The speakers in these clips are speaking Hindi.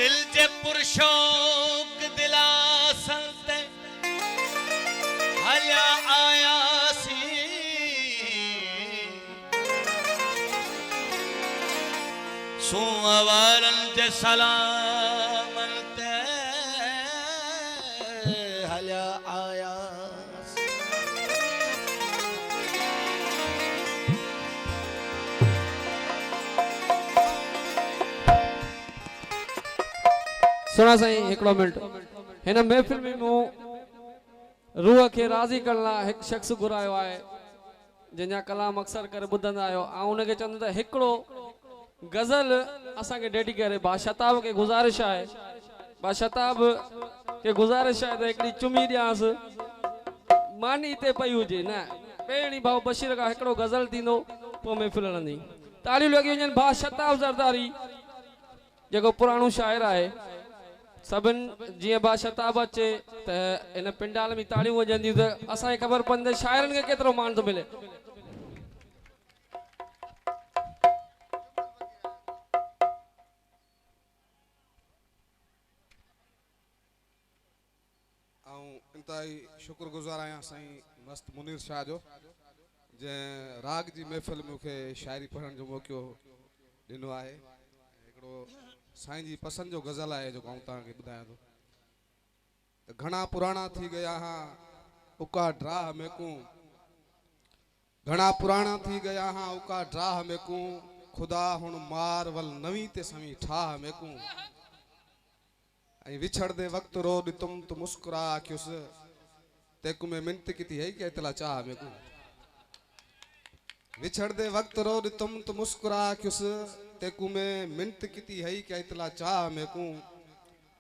दिल जे पुरशोक दिला संते हल्या आया सी सुअवरन जे सलामन ते हल्या आया सी। सुना साईं हिकिड़ो मिंट हिन महफ़िल में मूं रूह खे राज़ी करण लाइ हिकु शख़्स घुरायो आहे जंहिंजा कलाम अक्सर करे ॿुधंदा आहियो ऐं उनखे चवंदो त हिकिड़ो गज़ल असांखे डेडिकेट बाशताब खे गुज़ारिश आहे बाशताब खे गुज़ारिश आहे त हिकिड़ी चुमी ॾियांसि मानी हिते पई हुजे न पहिरीं भाउ बशीर खां हिकिड़ो गज़ल थींदो पोइ महफ़िल हलंदी तालियूं लॻी वञनि बाशताब ज़रदारी जेको पुराणो शाइर आहे सभिनि जीअं बाशताब अचे त इन पिंडाल में ताड़ियूं वॼंदियूं त असांखे ख़बर पवंदी शाइरनि खे केतिरो मान थो मिले। इंतहाई शुक्रगुज़ार आहियां साईं मस्त मुनीर शाह जो जंहिं राग जी महफ़िल मूंखे शाइरी पढ़ण जो मौक़ो ॾिनो आहे। हिकिड़ो साईं जी पसंदि जो गज़ल आहे जेको आउं तव्हांखे ॿुधायां थो त घणा पुराणा थी गया हाँ उका ड्राह में कूं घणा पुराणा थी गया हाँ उका ड्राह में कूं खुदा हुण मार वल नवी ते सवी ठाह में कूं विछड़ दे वक्त रो तुम तो मुस्कुरा क्योस तेकु में मिनत की थी है क्या इतला चाह में को विछड़ दे वक्त रो तुम तो मुस्कुरा क्योस तेकु में मिनत की थी है क्या इतला चाह में को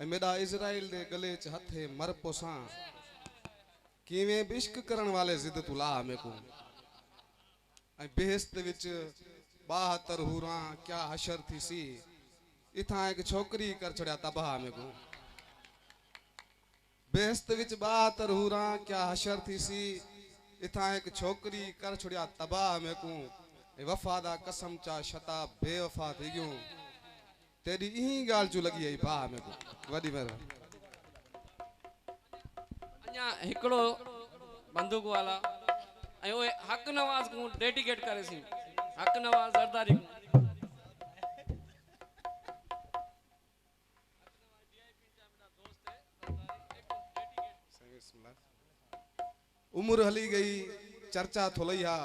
मेरा इजराइल दे गले च हथे मर पोसा किवें बिश्क करण वाले जिद तुला में को बेहस्त विच 72 हुरा क्या हशर थी सी इथा एक छोकरी कर छड़िया तबाह में को बेहस्त विच 72 हुरा क्या हशर थी सी इथा एक छोकरी कर छड़िया तबाह में को वफादा कसम चा शता बेवफा थी गयो तेरी ई गाल जो लगी है बाह में को वडी मेरा अञा हिकिड़ो बंदूक वाला ऐं उहे हक नवाज़ को डेडिकेट करे सी हक नवाज़ ज़रदारी को उम्र हली गई चर्चा थोलैया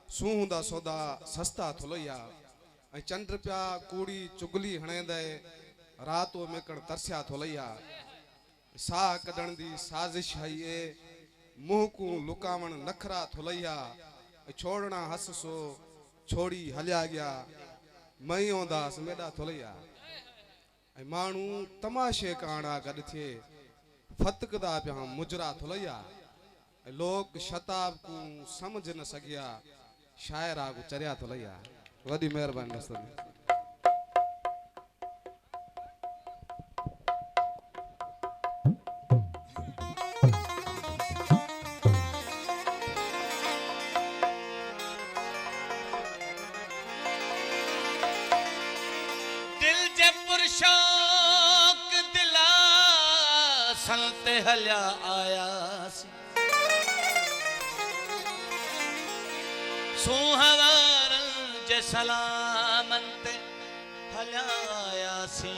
सूंदा सौदा सस्ता थोलैया चंद्र प्या कूड़ी चुगली हणेंदे रातो में कण तरसिया थोलैया साह कढण दी साजिश है ये मुंह को लुकावण नखरा थोलैया छोड़ना हस सो छोड़ी हलिया गया मई ओंदास मेडा थोलैया मानू तमाशे काणा गड थे फतकदा प्या मुजरा थोलैया लोग शताब को समझ न सकिया शायरा को चरिया थोलैया वडी मेहरबानी दोस्तों दिल जे पुरशोक दिला संते हल्या आया सी सुहवरन जे सलामन ते हल्या आया सी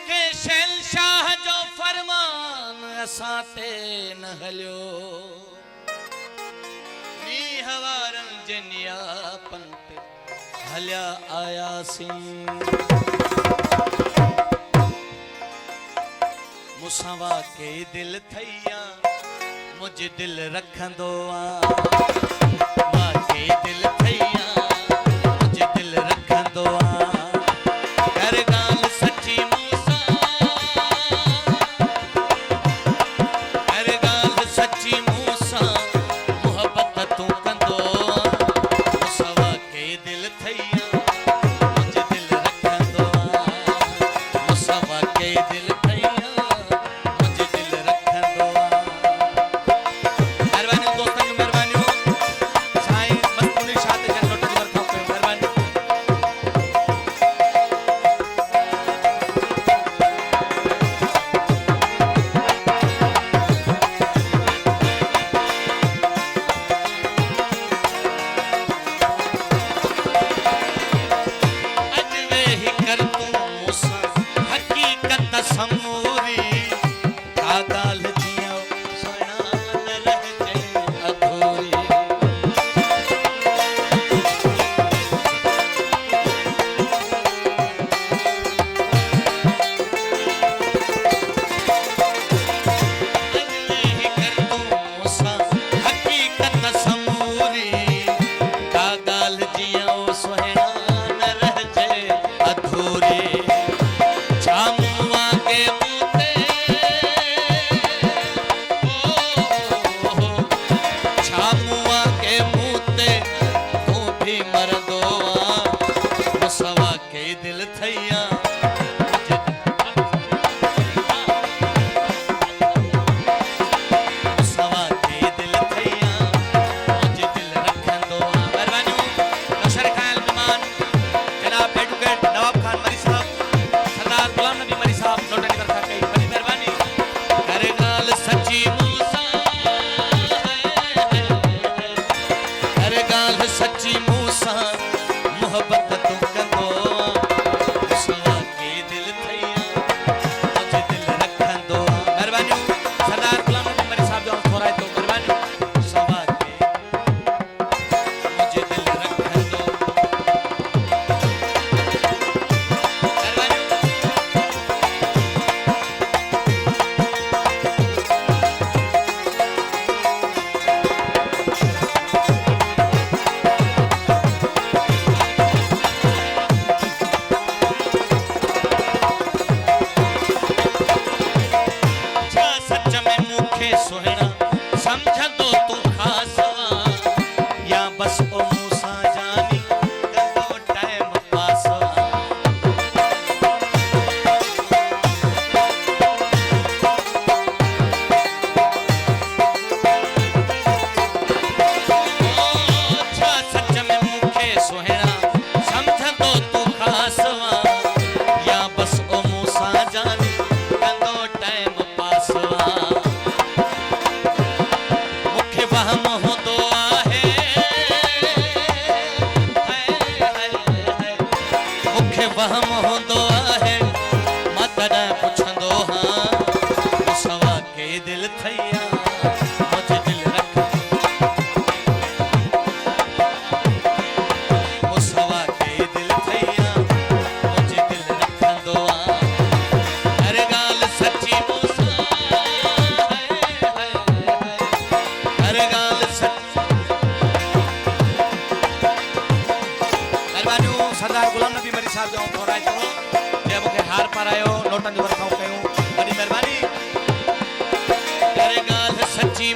के शहंशाह जो फरमान असां ते न हलियो हवारन जे नियापन ते हल्या आया सी मुसावा के दिल थैया मुझे दिल रखंदो आ वाके दिल थैया मुझे दिल रखंदो आ कर गाल सच्ची मूसा कर गाल सच्ची मूसा मोहब्बत तू कंदो मुसावा के दिल थैया मुझे दिल रखंदो आ मुसावा के दिल मेहरबानी मुझे दिल रख मुसवा के दिल थैया मुझे दिल रखंदो आ हर गाल सच्ची मूसा हर गाल सच्ची मेहरबानी सरदार गुलाम नबी मरी साहब जो थोड़ा चऊं जे मूंखे हार पारायो नोटनि जो वरखां कयूं वॾी महिरबानी हर गाल सच्ची